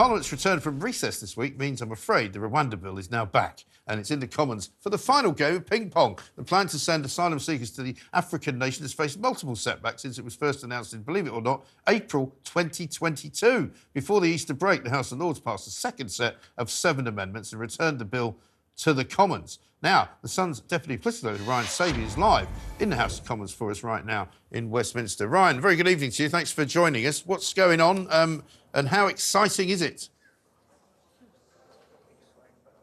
Parliament's return from recess this week means, I'm afraid, the Rwanda bill is now back and it's in the Commons for the final game of ping-pong. The plan to send asylum seekers to the African nation has faced multiple setbacks since it was first announced in, believe it or not, April 2022. Before the Easter break, the House of Lords passed a second set of 7 amendments and returned the bill to the Commons. Now, the Sun's Deputy Political Editor, Ryan Savey, is live in the House of Commons for us right now in Westminster. Ryan, very good evening to you. Thanks for joining us. What's going on and how exciting is it?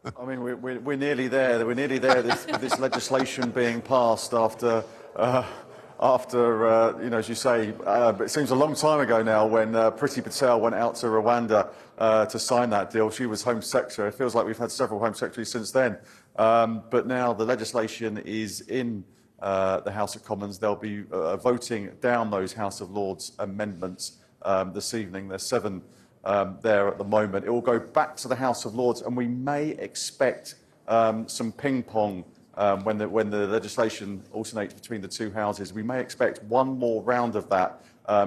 I mean, we're nearly there. We're nearly there with this legislation being passed after you know, as you say, it seems a long time ago now when Priti Patel went out to Rwanda to sign that deal. She was Home Secretary. It feels like we've had several Home Secretaries since then. But now the legislation is in the House of Commons. They'll be voting down those House of Lords amendments this evening. There's 7 there at the moment. It will go back to the House of Lords, and we may expect some ping-pong when the legislation alternates between the 2 houses. We may expect one more round of that.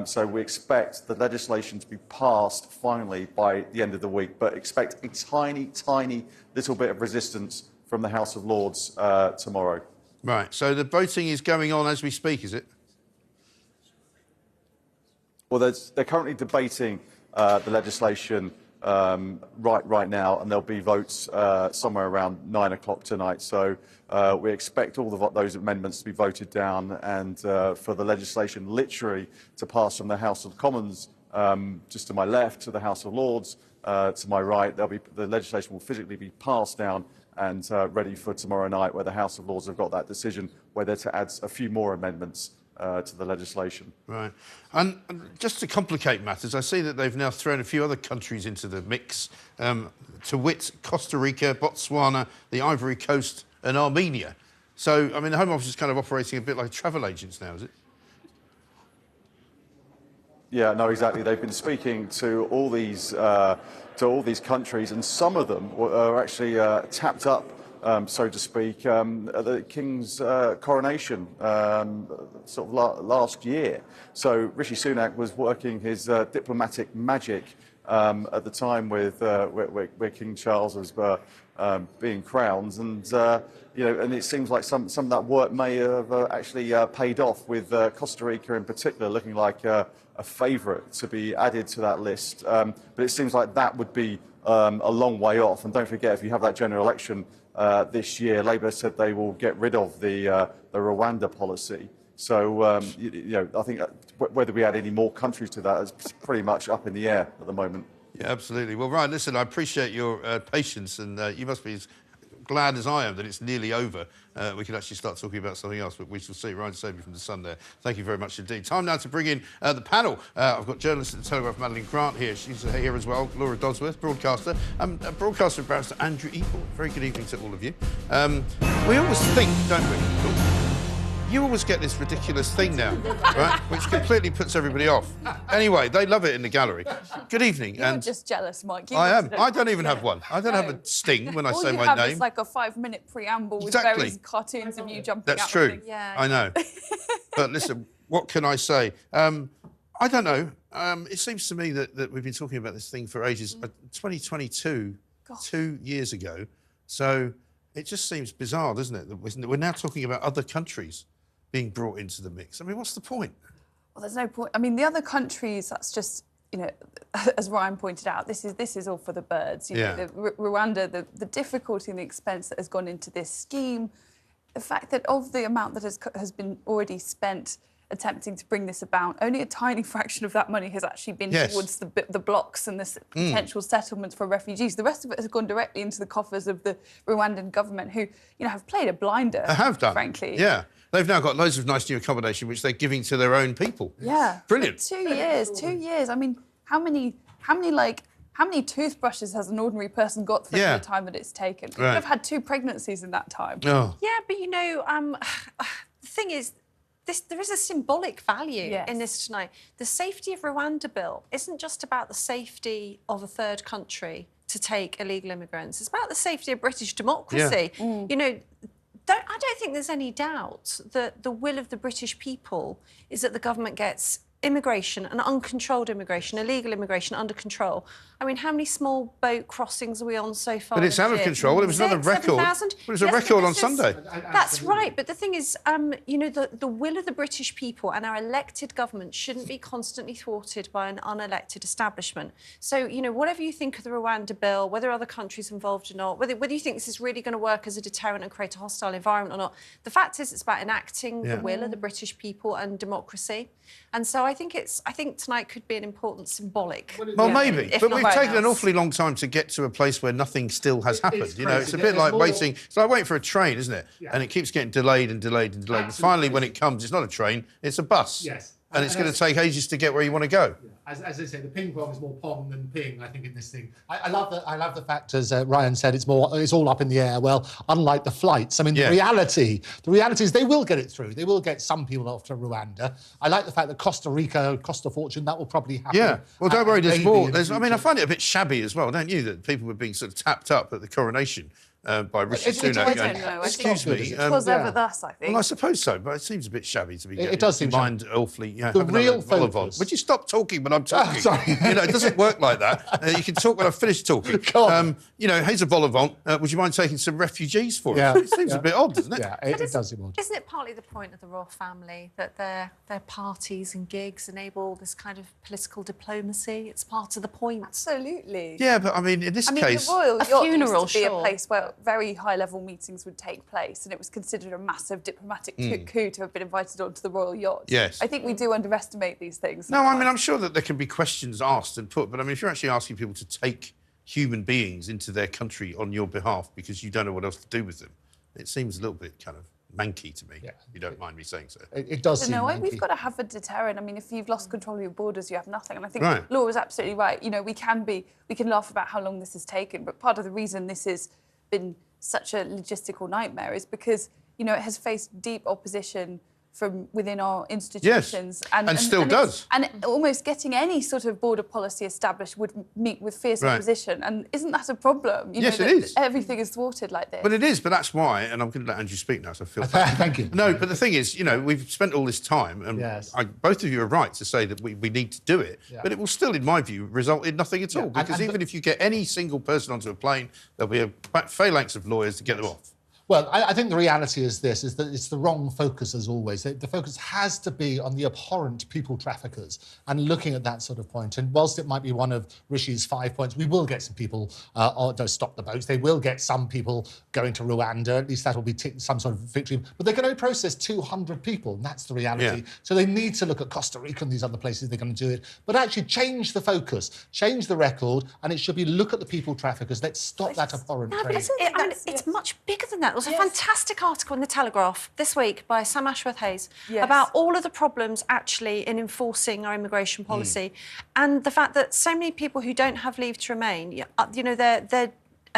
So we expect the legislation to be passed finally by the end of the week, but expect a tiny, tiny little bit of resistance from the House of Lords tomorrow. Right, so the voting is going on as we speak, is it? Well, they're currently debating the legislation right now, and there'll be votes somewhere around 9 o'clock tonight. So we expect all those amendments to be voted down and for the legislation literally to pass from the House of Commons just to my left to the House of Lords to my right. The legislation will physically be passed down and ready for tomorrow night, where the House of Lords have got that decision whether to add a few more amendments to the legislation. Right. And just to complicate matters, I see that they've now thrown a few other countries into the mix, to wit, Costa Rica, Botswana, the Ivory Coast and Armenia. So, I mean, the Home Office is kind of operating a bit like travel agents now, is it? Yeah, no, exactly. They've been speaking to all these countries, and some of them are actually tapped up, so to speak, at the King's coronation sort of last year. So Rishi Sunak was working his diplomatic magic at the time with where King Charles was being crowned, and you know, and it seems like some of that work may have actually paid off, with Costa Rica in particular looking like a favourite to be added to that list. But it seems like that would be a long way off. And don't forget, if you have that general election this year, Labour said they will get rid of the Rwanda policy. So, you know, I think whether we add any more countries to that is pretty much up in the air at the moment. Yeah, absolutely. Well, Ryan, listen, I appreciate your patience, and you must be as glad as I am that it's nearly over. We can actually start talking about something else, but we shall see. Ryan Savey from The Sun there. Thank you very much indeed. Time now to bring in the panel. I've got journalist at the Telegraph, Madeline Grant, here. She's here as well. Laura Dodsworth, broadcaster. Broadcaster and barrister Andrew Eagle. Very good evening to all of you. We always think, don't we? You always get this ridiculous thing now, right? Which completely puts everybody off. Anyway, they love it in the gallery. Good evening. You're just jealous, Mike. I am. I don't even have one. I don't have a sting when I say my name. All you have is like a 5-minute preamble with various cartoons of you jumping That's out. true. Things. Yeah. I know. But listen, what can I say? I don't know. It seems to me that we've been talking about this thing for ages. 2022, Gosh. 2 years ago. So it just seems bizarre, doesn't it? That we're now talking about other countries being brought into the mix. I mean, what's the point? Well, there's no point. I mean, the other countries, that's just, you know, as Ryan pointed out, this is all for the birds. You know, Rwanda, the difficulty and the expense that has gone into this scheme, the fact that of the amount that has been already spent attempting to bring this about, only a tiny fraction of that money has actually been towards the blocks and the potential settlements for refugees. The rest of it has gone directly into the coffers of the Rwandan government, who, you know, have played a blinder. They have done, frankly. Yeah. They've now got loads of nice new accommodation, which they're giving to their own people. Yeah. Brilliant. For 2 years, 2 years. I mean, how many toothbrushes has an ordinary person got for the time that it's taken? Right. They've had 2 pregnancies in that time. Oh. Yeah, but, you know, the thing is, there is a symbolic value in this tonight. The Safety of Rwanda bill isn't just about the safety of a third country to take illegal immigrants. It's about the safety of British democracy. Yeah. You know, I don't think there's any doubt that the will of the British people is that the government gets immigration and uncontrolled immigration, illegal immigration under control. I mean, how many small boat crossings are we on so far? But it's out of control. It was another record. 7,000? It was a record on Sunday. That's right. But the thing is, you know, the will of the British people and our elected government shouldn't be constantly thwarted by an unelected establishment. So, you know, whatever you think of the Rwanda bill, whether other countries involved or not, whether you think this is really going to work as a deterrent and create a hostile environment or not, the fact is it's about enacting the will of the British people and democracy. And so I think tonight could be an important symbolic. Well, maybe, but we've taken an awfully long time to get to a place where nothing still has happened. You know, it's a bit like waiting. It's like waiting for a train, isn't it? Yeah. And it keeps getting delayed and delayed and delayed. And finally, when it comes, it's not a train; it's a bus. Yes. And it's going to take ages to get where you want to go. Yeah. As I say, the ping-pong is more pong than ping, I think, in this thing. I love the fact, as Ryan said, it's all up in the air. Well, unlike the flights, I mean, the reality is they will get it through. They will get some people off to Rwanda. I like the fact that Costa Rica cost a fortune. That will probably happen. Yeah. Well, don't worry, there's more. I mean, I find it a bit shabby as well, don't you, that people were being sort of tapped up at the coronation. By Rishi Sunak. I don't know. Excuse me. It was over thus, I think. Well, I suppose so, but it seems a bit shabby to be. It does seem mind awfully. Yeah, the real focus. Would you stop talking when I'm talking? Sorry. You know, it doesn't work like that. You can talk when I've finished talking. You know, here's a vol au vent. Would you mind taking some refugees for us? It seems a bit odd, doesn't it? Yeah, it does seem odd. Isn't it partly the point of the royal family that their parties and gigs enable this kind of political diplomacy? It's part of the point. Absolutely. Yeah, but I mean, in this case, the royal yacht funeral used to be a place where very high-level meetings would take place, and it was considered a massive diplomatic coup to have been invited onto the royal yacht. Yes. I think we do underestimate these things. No, I mean, I'm sure that there can be questions asked and put, but I mean, if you're actually asking people to take human beings into their country on your behalf because you don't know what else to do with them, it seems a little bit kind of manky to me, if you don't mind me saying so. It does seem manky. We've got to have a deterrent. I mean, if you've lost control of your borders, you have nothing. And I think Laura's absolutely right. You know, we can laugh about how long this has taken, but part of the reason this has been such a logistical nightmare is because, you know, it has faced deep opposition from within our institutions. Yes, and still does. And almost getting any sort of border policy established would meet with fierce opposition. And isn't that a problem? You know, it is. Everything is thwarted like this. But it is, but that's why, and I'm going to let Andrew speak now, so I feel Thank you. No, but the thing is, you know, we've spent all this time, and both of you are right to say that we need to do it, but it will still, in my view, result in nothing at all, because even if you get any single person onto a plane, there'll be a phalanx of lawyers to get them off. Well, I think the reality is this, is that it's the wrong focus as always. The focus has to be on the abhorrent people traffickers and looking at that sort of point. And whilst it might be one of Rishi's 5 points, we will get some people, don't stop the boats, they will get some people going to Rwanda, at least that'll be some sort of victory. But they can only process 200 people, and that's the reality. So they need to look at Costa Rica and these other places they're going to do it. But actually change the focus, change the record, and it should be look at the people traffickers. Let's stop that abhorrent trade. It's much bigger than that. There was a fantastic article in The Telegraph this week by Sam Ashworth-Hayes about all of the problems actually in enforcing our immigration policy and the fact that so many people who don't have leave to remain, you know, their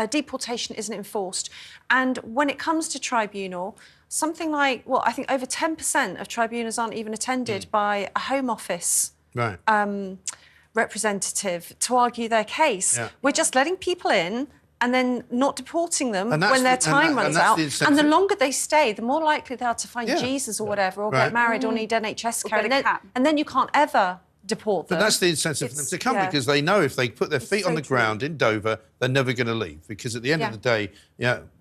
deportation isn't enforced. And when it comes to tribunal, something like, well, I think over 10% of tribunals aren't even attended by a Home Office representative to argue their case. We're just letting people in and then not deporting them when their time runs out. And the longer they stay, the more likely they are to find Jesus or whatever, or get married or need NHS care. And then you can't ever deport them. But that's the incentive for them to come because they know if they put their feet on the ground in Dover, they're never going to leave. Because at the end of the day,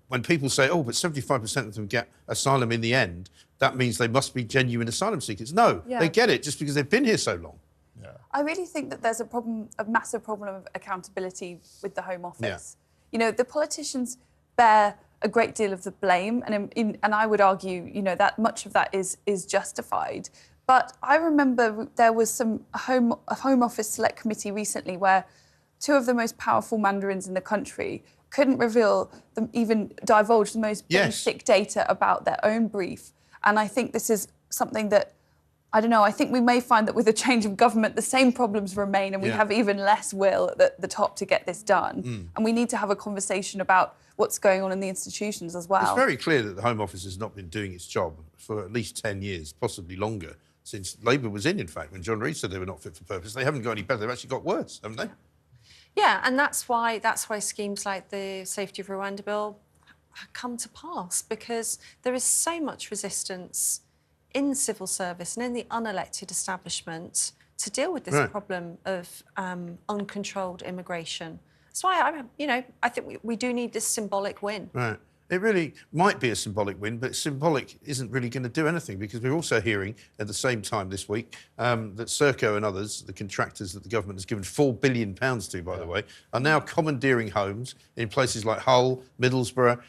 when people say, oh, but 75% of them get asylum in the end, that means they must be genuine asylum seekers. No, they get it just because they've been here so long. I really think that there's a massive problem of accountability with the Home Office. You know, the politicians bear a great deal of the blame, and I would argue, you know, that much of that is justified. But I remember there was a Home Office Select Committee recently where two of the most powerful mandarins in the country couldn't even divulge the most basic data about their own brief. And I think this is something that, I don't know, I think we may find that with a change of government, the same problems remain and we have even less will at the top to get this done. And we need to have a conversation about what's going on in the institutions as well. It's very clear that the Home Office has not been doing its job for at least 10 years, possibly longer, since Labour was in fact, when John Reid said they were not fit for purpose. They haven't got any better, they've actually got worse, haven't they? Yeah, and that's why schemes like the Safety of Rwanda bill come to pass, because there is so much resistance in civil service and in the unelected establishment to deal with this problem of uncontrolled immigration. That's why I think we do need this symbolic win. Right. It really might be a symbolic win, but symbolic isn't really going to do anything, because we're also hearing at the same time this week that Serco and others, the contractors that the government has given £4 billion to, by the way, are now commandeering homes in places like Hull, Middlesbrough,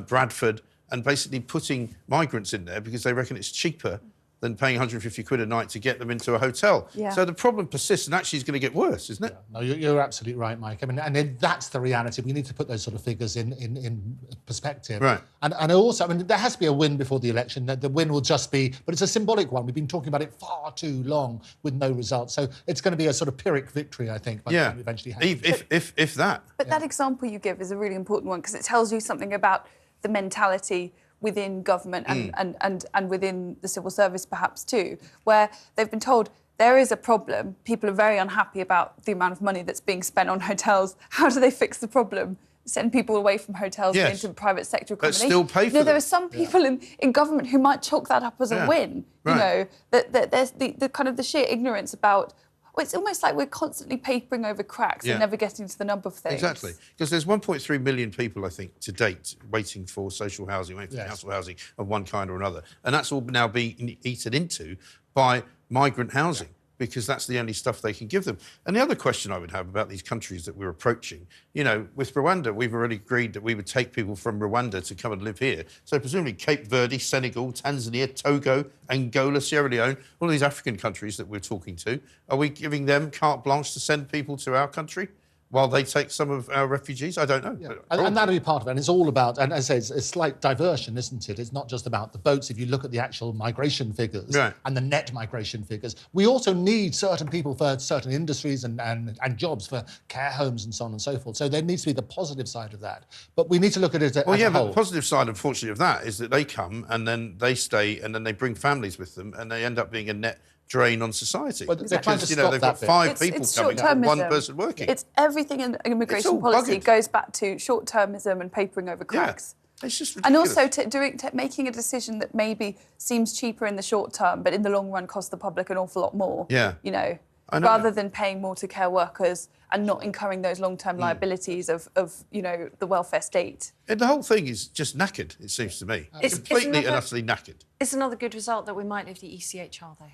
Bradford, and basically putting migrants in there because they reckon it's cheaper than paying 150 quid a night to get them into a hotel. Yeah. So the problem persists and actually is going to get worse, isn't it? Yeah. No, you're absolutely right, Mike. I mean, and then that's the reality. We need to put those sort of figures in perspective. Right. And also, I mean, there has to be a win before the election. The win will just be, but it's a symbolic one. We've been talking about it far too long with no results. So it's going to be a sort of Pyrrhic victory, I think, by the time we eventually have it. If that. But that example you give is a really important one, because it tells you something about the mentality within government and within the civil service perhaps too, where they've been told there is a problem, people are very unhappy about the amount of money that's being spent on hotels. How do they fix the problem? Send people away from hotels into the private sector accommodation. But still pay for them. There are some people in government who might chalk that up as a win. You know, that there's the kind of the sheer ignorance about. Well, it's almost like we're constantly papering over cracks and never getting to the nub of things. Exactly. Because there's 1.3 million people, I think, to date, waiting for social housing, waiting for council housing of one kind or another. And that's all now being eaten into by migrant housing, because that's the only stuff they can give them. And the other question I would have about these countries that we're approaching, you know, with Rwanda, we've already agreed that we would take people from Rwanda to come and live here. So presumably Cape Verde, Senegal, Tanzania, Togo, Angola, Sierra Leone, all of these African countries that we're talking to, are we giving them carte blanche to send people to our country while they take some of our refugees? I don't know. Yeah. And that'll be part of it. And it's all about, and as I say, it's like diversion, isn't it? It's not just about the boats. If you look at the actual migration figures and the net migration figures, we also need certain people for certain industries and jobs for care homes and so on and so forth. So there needs to be the positive side of that. But we need to look at it as a whole. But the positive side, unfortunately, of that is that they come and then they stay and then they bring families with them and they end up being a net drain on society. But they're trying to Because, they've got five people coming and one person working. It's everything in immigration policy goes back to short-termism and papering over cracks. Yeah. It's just ridiculous. ridiculous. And also making a decision that maybe seems cheaper in the short term, but in the long run costs the public an awful lot more. Yeah. You know, rather than paying more to care workers and not incurring those long-term liabilities of the welfare state. And the whole thing is just knackered, it seems to me. It's completely and utterly knackered. It's another good result that we might leave the ECHR, though.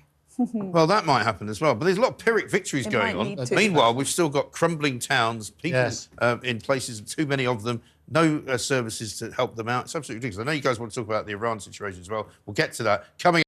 Well, that might happen as well. But there's a lot of Pyrrhic victories going on. Meanwhile, we've still got crumbling towns, people in places, too many of them, no services to help them out. It's absolutely ridiculous. I know you guys want to talk about the Iran situation as well. We'll get to that coming